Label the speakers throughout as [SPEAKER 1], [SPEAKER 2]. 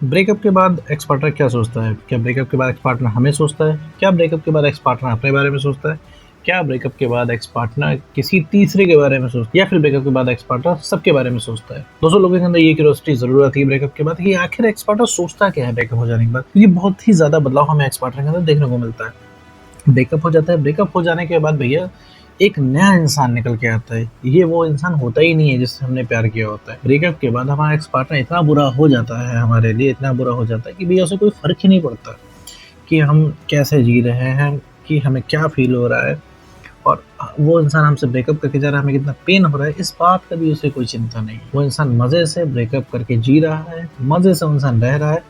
[SPEAKER 1] Breakup के बाद ex partner क्या सोचता है? क्या ब्रेकअप के बाद एक्स पार्टनर हमें सोचता है? क्या ब्रेकअप के बाद एक्स पार्टनर अपने बारे में सोचता है? क्या ब्रेकअप के बाद एक्स पार्टनर किसी तीसरे के बारे में सोचता है? या फिर ब्रेकअप के बाद एक्स पार्टनर सबके बारे में सोचता है? दोस्तों, लोगों के अंदर ये क्यूरियोसिटी ज़रूर आती है ब्रेकअप के बाद कि आखिर एक्स पार्टनर सोचता क्या है ब्रेकअप हो जाने के बाद? क्योंकि बहुत ही ज़्यादा बदलाव हमें एक्स पार्टनर के अंदर देखने को मिलता है। ब्रेकअप हो जाता है, ब्रेकअप हो जाने के बाद भैया एक नया इंसान निकल के आता है। ये वो इंसान होता ही नहीं है जिससे हमने प्यार किया होता है। ब्रेकअप के बाद हमारा एक्स पार्टनर इतना बुरा हो जाता है, हमारे लिए इतना बुरा हो जाता है कि भैया उसे कोई फ़र्क ही नहीं पड़ता कि हम कैसे जी रहे हैं, कि हमें क्या फ़ील हो रहा है, और वो इंसान हमसे ब्रेकअप करके जा रहा है, हमें कितना पेन हो रहा है, इस बात का भी उसे कोई चिंता नहीं। वो इंसान मज़े से ब्रेकअप करके जी रहा है, मज़े से वो इंसान रह रहा है।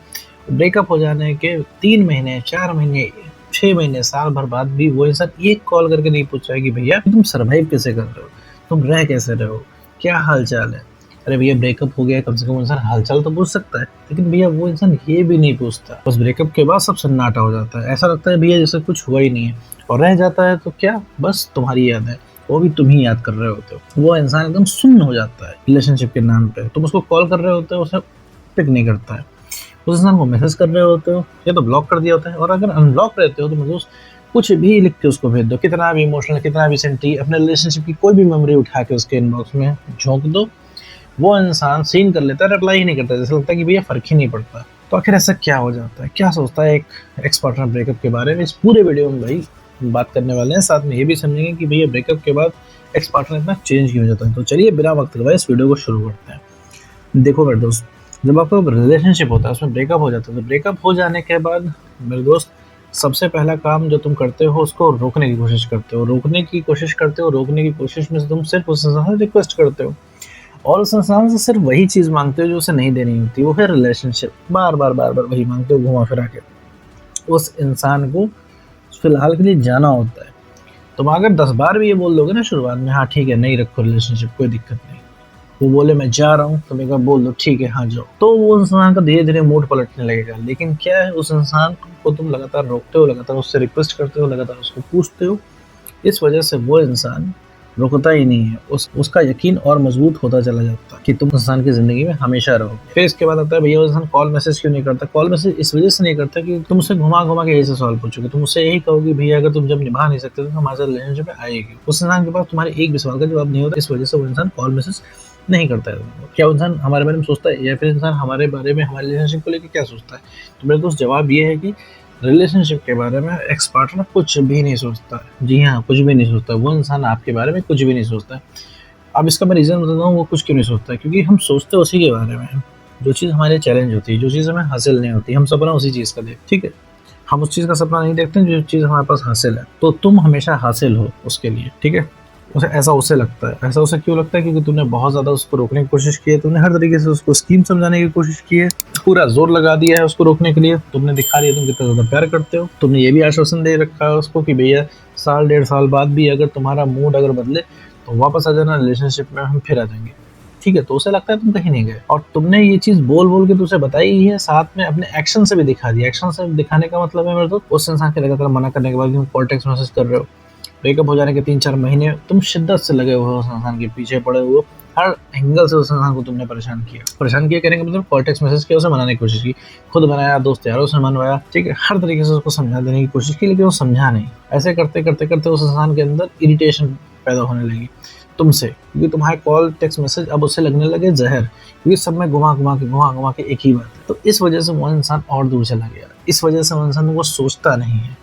[SPEAKER 1] ब्रेकअप हो जाने के 3 महीने, 4 महीने, 6 महीने, साल भर बाद भी वो इंसान एक कॉल करके नहीं पूछ रहा है कि भैया तुम सर्वाइव कैसे कर रहे हो? तुम रह कैसे रहे हो? क्या हाल-चाल है? अरे भैया, ब्रेकअप हो गया है, कम से कम इंसान हाल-चाल तो पूछ सकता है। लेकिन भैया वो इंसान ये भी नहीं पूछता। बस ब्रेकअप के बाद सब सन्नाटा हो जाता है। ऐसा लगता है भैया जैसे कुछ हुआ ही नहीं है, और रह जाता है तो क्या, बस तुम्हारी याद है। वो भी तुम ही याद कर रहे होते हो। वो इंसान एकदम सुन्न हो जाता है रिलेशनशिप के नाम पे। तुम उसको कॉल कर रहे होते हो, उसे पिक नहीं करता है। उस इंसान को मैसेज कर रहे होते हो या तो ब्लॉक कर दिया होता है, और अगर अनब्लॉक रहते हो तो मतलब कुछ भी लिख के उसको भेज दो, कितना भी इमोशनल, कितना भी सेंटी, अपने रिलेशनशिप की कोई भी मेमोरी उठा के उसके इनबॉक्स में झोंक दो। वो इंसान सीन कर लेता है, रिप्लाई ही नहीं करता, जैसे लगता है कि भैया फ़र्क ही नहीं पड़ता। तो आखिर ऐसा क्या हो जाता है? क्या सोचता है एक एक्स पार्टनर ब्रेकअप के बारे में? इस पूरे वीडियो में भाई बात करने वाले हैं। साथ में ये भी समझेंगे कि भैया ब्रेकअप के बाद एक्स पार्टनर इतना चेंज क्यों हो जाता है। तो चलिए बिना वक्त गवाए इस वीडियो को शुरू करते हैं। देखो मेरे दोस्त, जब आपका रिलेशनशिप होता है, उसमें ब्रेकअप हो जाता है, तो ब्रेकअप हो जाने के बाद मेरे दोस्त, सबसे पहला काम जो तुम करते हो, उसको रोकने की कोशिश करते हो। रोकने की कोशिश करते हो, रोकने की कोशिश में से तुम सिर्फ़ उस इंसान से रिक्वेस्ट करते हो, और उस इंसान से सिर्फ़ वही चीज़ माँगते हो जो उसे नहीं देनी होती, वो है रिलेशनशिप। बार-बार, बार-बार वही माँगते हो घुमा-फिरा के। उस इंसान को फिलहाल के लिए जाना होता है। तुम अगर 10 बार भी ये बोल दोगे ना शुरुआत में, हाँ ठीक है, नहीं रखो रिलेशनशिप, कोई दिक्कत नहीं। वो बोले मैं जा रहा हूँ, तुम एक बार बोल दो ठीक है हाँ जाओ, तो वो इंसान का धीरे-धीरे मूड पलटने लगेगा। लेकिन क्या है, उस इंसान को तुम लगातार रोकते हो, लगातार उससे रिक्वेस्ट करते हो, लगातार उसको पूछते हो, इस वजह से वो इंसान रुकता ही नहीं है। उसका यकीन और मजबूत होता चला जाता है कि तुम इंसान की ज़िंदगी में हमेशा रहोगे। फिर इसके बाद आता है भैया वो इंसान कॉल मैसेज क्यों नहीं करता? कॉल मैसेज इस वजह से नहीं करता कि तुम उससे घुमा-घुमा के यही से सवाल पूछोगे। तुम उससे यही कहोगे भैया अगर तुम जब निभा नहीं सकते तो हमारे साथ रिलेशनशिप में आएगी। उस इंसान के पास तुम्हारे एक भी सवाल का जवाब नहीं होता, इस वजह से वो इंसान कॉल मैसेज नहीं करता है। क्या वो इंसान हमारे बारे में सोचता है, या फिर इंसान हमारे बारे में, हमारे रिलेशनशिप को लेके क्या सोचता है? तो मेरे दोस्त, जवाब ये है कि रिलेशनशिप के बारे में एक्स पार्टनर कुछ भी नहीं सोचता है। जी हाँ, कुछ भी नहीं सोचता। वो इंसान आपके बारे में कुछ भी नहीं सोचता है। अब इसका मैं रीज़न बताता हूँ वो कुछ क्यों नहीं सोचता है, क्योंकि हम सोचते उसी के बारे में हैं। जो चीज़ हमारे लिए चैलेंज होती है, जो चीज़ हमें हासिल नहीं होती, हम सपना उसी चीज़ का देखते, ठीक है? हम उस चीज़ का सपना नहीं देखते जो चीज़ हमारे पास हासिल है। तो तुम हमेशा हासिल हो उसके लिए, ठीक है? उसे लगता है। ऐसा उसे क्यों लगता है? क्योंकि तुमने बहुत ज़्यादा उसको रोकने की कोशिश की है, तुमने हर तरीके से उसको स्कीम समझाने की कोशिश की है, पूरा ज़ोर लगा दिया है उसको रोकने के लिए, तुमने दिखा दिया तुम कितना ज़्यादा प्यार करते हो, तुमने ये भी आश्वासन दे रखा है उसको कि भैया साल, डेढ़ साल बाद भी अगर तुम्हारा मूड अगर बदले तो वापस आ जाना, रिलेशनशिप में हम फिर आ जाएँगे। ठीक है? तो उसे लगता है तुम कहीं नहीं गए, और तुमने ये चीज़ बोल-बोल के तो उसे बताई ही है, साथ में अपने एक्शन से भी दिखा दिया। एक्शन से दिखाने का मतलब है मेरे दोस्त, उस इंसान के लगातार मना करने के बाद भी तुम कॉल टेक्स्ट मैसेज कर रहे हो। ब्रेकअप हो जाने के 3-4 महीने तुम शिद्दत से लगे हुए हो उस इंसान के पीछे पड़े हुए हो। हर एंगल से उस इंसान को तुमने परेशान किया। परेशान किया कहने का मतलब कॉल टेक्स्ट मैसेज किया, उसे मनाने की कोशिश की। खुद बनाया, दोस्त यारों से मनवाया, ठीक है? हर तरीके से उसको समझा देने की कोशिश की, लेकिन वो समझा नहीं। ऐसे करते-करते उस इंसान के अंदर इरिटेशन पैदा होने लगी तुमसे, क्योंकि तुम्हारे कॉल टेक्स्ट मैसेज अब उसे लगने लगे ज़हर, क्योंकि सब में घुमा-घुमा के एक ही बात है। तो इस वजह से वो इंसान और दूर चला गया। इस वजह से वो इंसान वो सोचता नहीं है,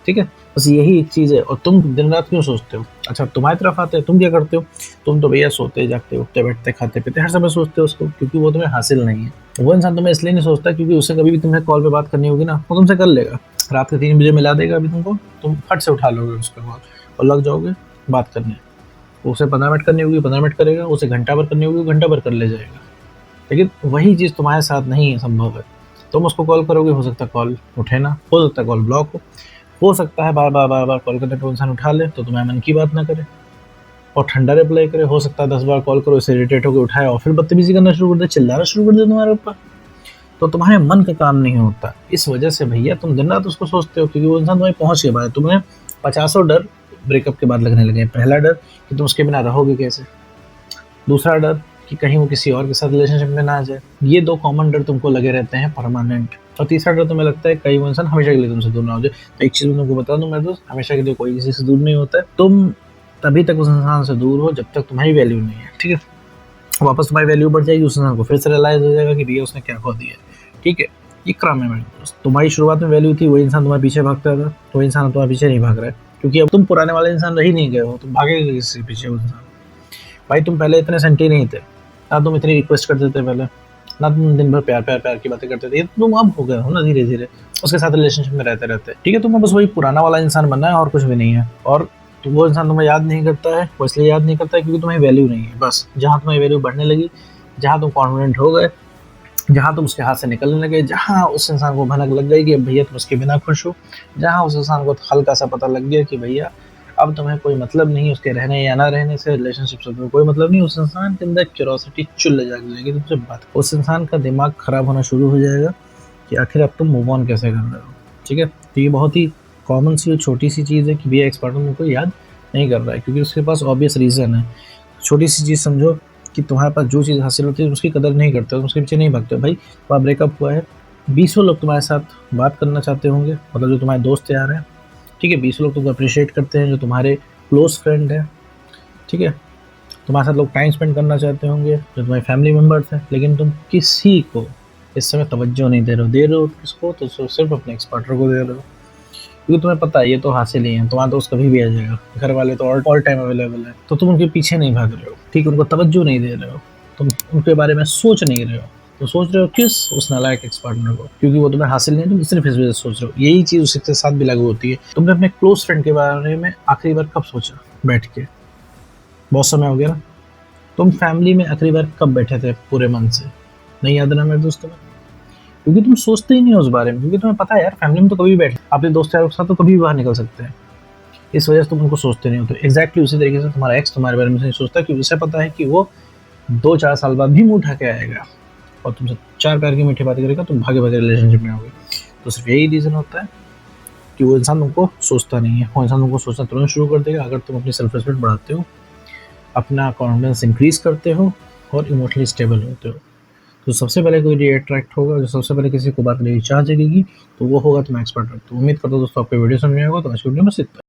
[SPEAKER 1] ठीक है? बस यही एक चीज़ है। और तुम दिन-रात क्यों सोचते हो? अच्छा, तुम्हारी तरफ आते हैं, तुम क्या करते हो? तुम तो भैया सोते, जागते, उठते-बैठते, खाते-पीते हर समय सोचते हो उसको, क्योंकि वो तुम्हें हासिल नहीं है। वो इंसान तुम्हें इसलिए नहीं सोचता क्योंकि उसे कभी भी तुम्हें कॉल पे बात करनी होगी ना, वो तुमसे कर लेगा। रात के 3 बजे मिला देगा अभी तुमको, तुम फट से उठा लोगे उसका कॉल और लग जाओगे बात करने। उसे 15 मिनट करनी होगी, 15 मिनट करेगा, उसे घंटा भर करनी होगी, घंटा भर कर ले जाएगा। लेकिन वही चीज़ तुम्हारे साथ नहीं है, संभव है। तुम उसको कॉल करोगे, हो सकता है कॉल उठे ना, हो सकता है कॉल ब्लॉक हो सकता है बार-बार कॉल करने पे इंसान उठा ले तो तुम्हारे मन की बात ना करे और ठंडा रिप्लाई करे। हो सकता है 10 बार कॉल करो, इससे इरिटेट होके उठाए और फिर बदतमीज़ी करना शुरू कर दे, चिल्लाना शुरू कर दे तुम्हारे ऊपर। तो तुम्हारे मन का काम नहीं होता। इस वजह से भैया तुम दिन-रात उसको सोचते हो, क्योंकि वो इंसान तुम्हें पहुँच के बाद है। तुम्हें पचासों डर ब्रेकअप के बाद लगने लगे हैं। पहला डर कि तुम उसके बिना रहोगे कैसे? दूसरा डर कि कहीं वो किसी और के साथ रिलेशनशिप में ना आ जाए। ये 2 कॉमन डर तुमको लगे रहते हैं परमानेंट। और तीसरा डर तुम्हें लगता है कहीं वो इंसान हमेशा के लिए तुमसे दूर ना हो जाए। तो एक चीज़ मैं तुमको बता दूँ मेरे दोस्त, हमेशा के लिए कोई किसी से दूर नहीं होता है। तुम तभी तक उस इंसान से दूर हो जब तक तुम्हारी वैल्यू नहीं है, ठीक है? वापस तुम्हारी वैल्यू बढ़ जाएगी, उस इंसान को फिर से रियलाइज़ हो जाएगा कि भैया उसने क्या खो दिया है, ठीक है? ये क्रम है मेरे दोस्त। तुम्हारी शुरुआत में वैल्यू थी, वही इंसान तुम्हारे पीछे भागता था, वही इंसान तुम्हारे पीछे नहीं भाग रहा है, क्योंकि अब तुम पुराने वाले इंसान रह ही नहीं गए हो, तुम भागेगे किसके पीछे? उस इंसान। भाई तुम पहले इतने सेंटी नहीं थे, ना तुम इतनी रिक्वेस्ट करते थे पहले, ना तुम दिन भर प्यार प्यार प्यार की बातें करते थे, ये तुम अब हो गए हो ना धीरे धीरे उसके साथ रिलेशनशिप में रहते रहते, ठीक है? तुम्हें बस वही पुराना वाला इंसान बनना है और कुछ भी नहीं है। और तो वो इंसान तुम्हें याद नहीं करता है, वो इसलिए याद नहीं करता है क्योंकि तुम्हें वैल्यू नहीं है। बस जहाँ तुम्हें वैल्यू बढ़ने लगी, जहाँ तुम कॉन्फिडेंट हो गए, जहाँ तुम उसके हाथ से निकलने लगे, जहाँ उस इंसान को भनक लग गई कि भैया तुम उसके बिना खुश हो, जहाँ उस इंसान को हल्का सा पता लग गया कि भैया अब तुम्हें कोई मतलब नहीं उसके रहने या ना रहने से, रिलेशनशिप से तुम्हें कोई मतलब नहीं, उस इंसान के अंदर क्यूरोसिटी चुल्ले जाग जाएगी तुमसे बात। उस इंसान का दिमाग खराब होना शुरू हो जाएगा कि आखिर अब तुम मूव ऑन कैसे कर रहे हो, ठीक है? तो ये बहुत ही कॉमन सी और छोटी सी चीज़ है कि भैया एक्स पार्टनर मुझको याद नहीं कर रहा है, क्योंकि उसके पास ऑब्वियस रीज़न है। छोटी सी चीज़ समझो कि तुम्हारे पास जो चीज़ हासिल होती है उसकी कदर नहीं करते हो, उसके पीछे नहीं भागते हो। भाई तुम्हारा ब्रेकअप हुआ है, 20 लोग तुम्हारे साथ बात करना चाहते होंगे, मतलब जो तुम्हारे दोस्त यार हैं, ठीक है? 20 लोग तुमको अप्रिशिएट करते हैं, जो तुम्हारे क्लोज फ्रेंड हैं, ठीक है? तुम्हारे साथ लोग टाइम स्पेंड करना चाहते होंगे, जो तुम्हारे फैमिली मेम्बर्स हैं, लेकिन तुम किसी को इस समय तवज्जो नहीं दे रहे हो किसको? तो सिर्फ अपने एक्स पार्टनर को दे रहे हो, क्योंकि तुम्हें पता है ये तो हासिल ही है, तुम्हारा दोस्त कभी भी आ जाएगा, घर वाले तो ऑल टाइम अवेलेबल है, तो तुम उनके पीछे नहीं भाग रहे हो, ठीक है? उनको तवज्जो नहीं दे रहे हो, तुम उनके बारे में सोच नहीं रहे हो, तो सोच रहे हो किस? उस नालायक एक्स पार्टनर को, क्योंकि वो तुम्हें हासिल नहीं है, तुम सिर्फ इस वजह से सोच रहे हो। यही चीज़ उसके साथ भी लागू होती है। तुमने अपने क्लोज फ्रेंड के बारे में आखिरी बार कब सोचा बैठ के? बहुत समय हो गया ना। तुम फैमिली में आखिरी बार कब बैठे थे पूरे मन से? नहीं याद ना मेरे दोस्त तुम्हें? क्योंकि तुम सोचते ही नहीं हो उस बारे में, क्योंकि तुम्हें पता है यार फैमिली में तो कभी भी बैठ, अपने दोस्त यारों के साथ तो कभी भी बाहर निकल सकते हैं, इस वजह से तुम उनको सोचते नहीं हो। तो एग्जैक्टली उसी तरीके से तुम्हारा एक्स तुम्हारे बारे में नहीं सोचता, क्योंकि उसे पता है कि वो 2-4 साल बाद भी मुंह उठा के आएगा और तुमसे 4 प्यार की मीठी बातें करेगा, तुम भागे भागे रिलेशनशिप में होगे। तो सिर्फ यही रीज़न होता है कि वो इंसान तुमको सोचता नहीं है, वो इंसान तुमको सोचना तुरंत शुरू कर देगा अगर तुम अपनी सेल्फ रिस्पेक्ट बढ़ाते हो, अपना कॉन्फिडेंस इंक्रीज करते हो और इमोशनली स्टेबल होते हो। तो सबसे पहले कोई ये अट्रैक्ट होगा, जो सबसे पहले किसी को बात करने की चाह जगेगी, तो वो होगा तुम्हारा एक्स पार्टनर। तो उम्मीद करता हूँ दोस्तों आपको वीडियो समझ में आएगा। तो आज की वीडियो में बस इतना।